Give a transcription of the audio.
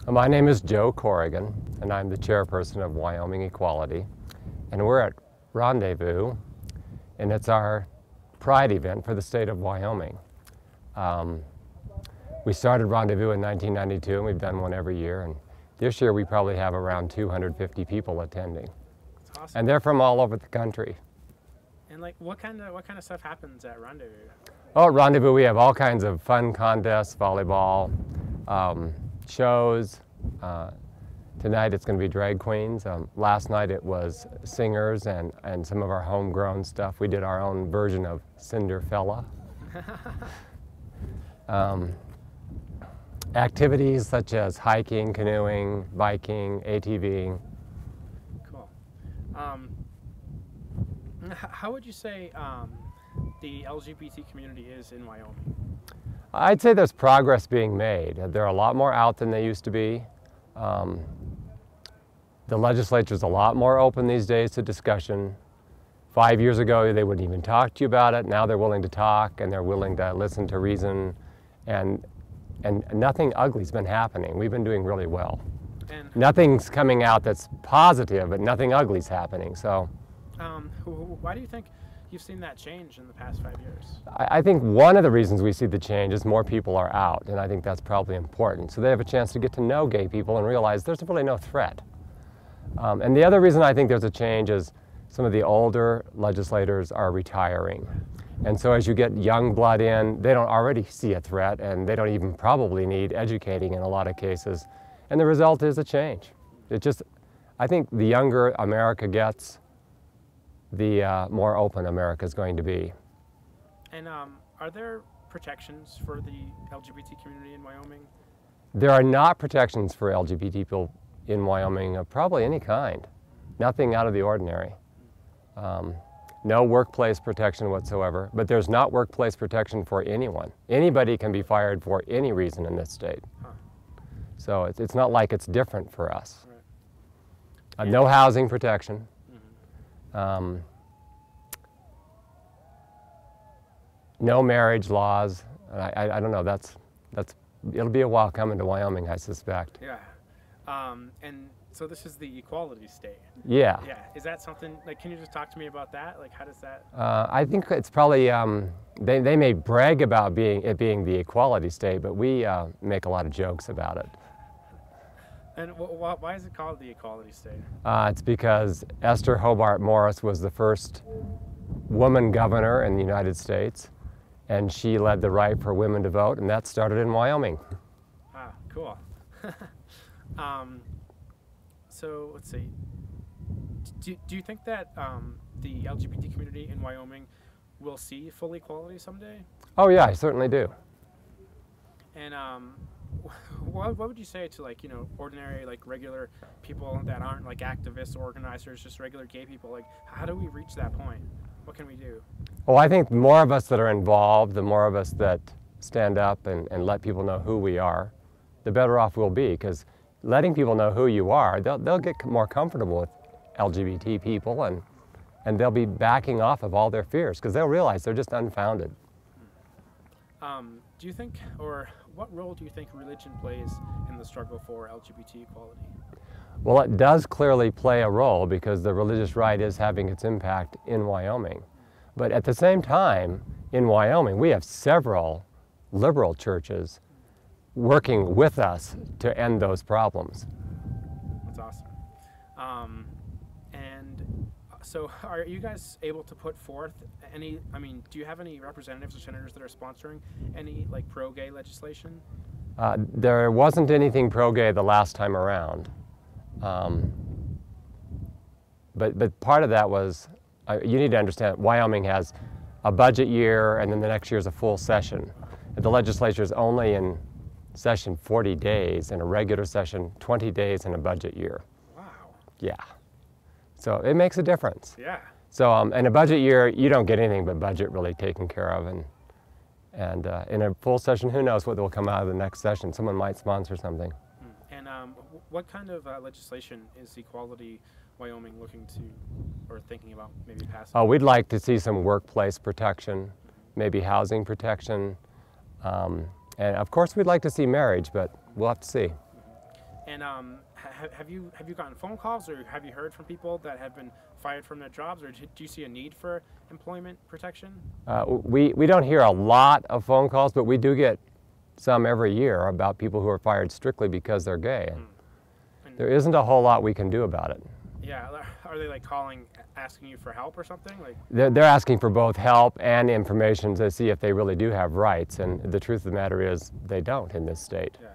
My name is Joe Corrigan, and I'm the chairperson of Wyoming Equality. And we're at Rendezvous, and it's our pride event for the state of Wyoming. We started Rendezvous in 1992, and we've done one every year. And this year we probably have around 250 people attending. That's awesome. And they're from all over the country. And like, what kind of stuff happens at Rendezvous? Oh, at Rendezvous we have all kinds of fun contests, volleyball, shows. Tonight it's going to be drag queens. Last night it was singers and some of our homegrown stuff. We did our own version of Cinderfella. Activities such as hiking, canoeing, biking, ATVing. Cool. How would you say the LGBT community is in Wyoming? I'd say there's progress being made. They're a lot more out than they used to be. The legislature's a lot more open these days to discussion. 5 years ago, they wouldn't even talk to you about it. Now they're willing to talk, and they're willing to listen to reason, and nothing ugly's been happening. We've been doing really well. And nothing's coming out that's positive, but nothing ugly's happening. So, why do you think you've seen that change in the past 5 years? I think one of the reasons we see the change is more people are out, and I think that's probably important. So they have a chance to get to know gay people and realize there's really no threat. And the other reason I think there's a change is some of the older legislators are retiring. And so as you get young blood in, they don't already see a threat, and they don't even probably need educating in a lot of cases. And the result is a change. I think the younger America gets, the more open America is going to be. And are there protections for the LGBT community in Wyoming? There are not protections for LGBT people in Wyoming of probably any kind. Nothing out of the ordinary. No workplace protection whatsoever, but there's not workplace protection for anyone. Anybody can be fired for any reason in this state. Huh. So it's not like it's different for us. Right. No housing protection. Mm-hmm. No marriage laws. I don't know, it'll be a while coming to Wyoming, I suspect. Yeah. And so this is the equality state. Yeah. Yeah. Is that something, like, can you just talk to me about that? Like, how does that? I think it's probably, they may brag about it being the equality state, but we make a lot of jokes about it. And why is it called the equality state? It's because Esther Hobart Morris was the first woman governor in the United States, and she led the right for women to vote, and that started in Wyoming. Ah, cool. So let's see. Do you think that the LGBT community in Wyoming will see full equality someday? Oh yeah, I certainly do. And what would you say to, like, you know, ordinary, like, regular people that aren't like activists or organizers, just regular gay people? Like, how do we reach that point? What can we do? Well, I think the more of us that are involved, the more of us that stand up and let people know who we are, the better off we'll be, because letting people know who you are, they'll get more comfortable with LGBT people, and they'll be backing off of all their fears, because they'll realize they're just unfounded. Do you think, or what role do you think religion plays in the struggle for LGBT equality? Well, it does clearly play a role, because the religious right is having its impact in Wyoming. But at the same time, in Wyoming, we have several liberal churches working with us to end those problems. That's awesome. And so are you guys able to put forth any, do you have any representatives or senators that are sponsoring any, like, pro-gay legislation? There wasn't anything pro-gay the last time around. But part of that was, you need to understand, Wyoming has a budget year, and then the next year is a full session. The legislature is only in session 40 days, in a regular session 20 days in a budget year. Wow. Yeah. So it makes a difference. Yeah. So in a budget year, you don't get anything but budget really taken care of. And in a full session, who knows what will come out of the next session. Someone might sponsor something. And what kind of legislation is Equality Wyoming looking to, or thinking about maybe passing? Oh, we'd like to see some workplace protection, maybe housing protection. And of course, we'd like to see marriage, but we'll have to see. And have you gotten phone calls, or have you heard from people that have been fired from their jobs, or do you see a need for employment protection? We don't hear a lot of phone calls, but we do get some every year about people who are fired strictly because they're gay. And there isn't a whole lot we can do about it. Yeah, are they like calling, asking you for help or something? Like they're asking for both help and information to see if they really do have rights, and the truth of the matter is they don't in this state. yeah.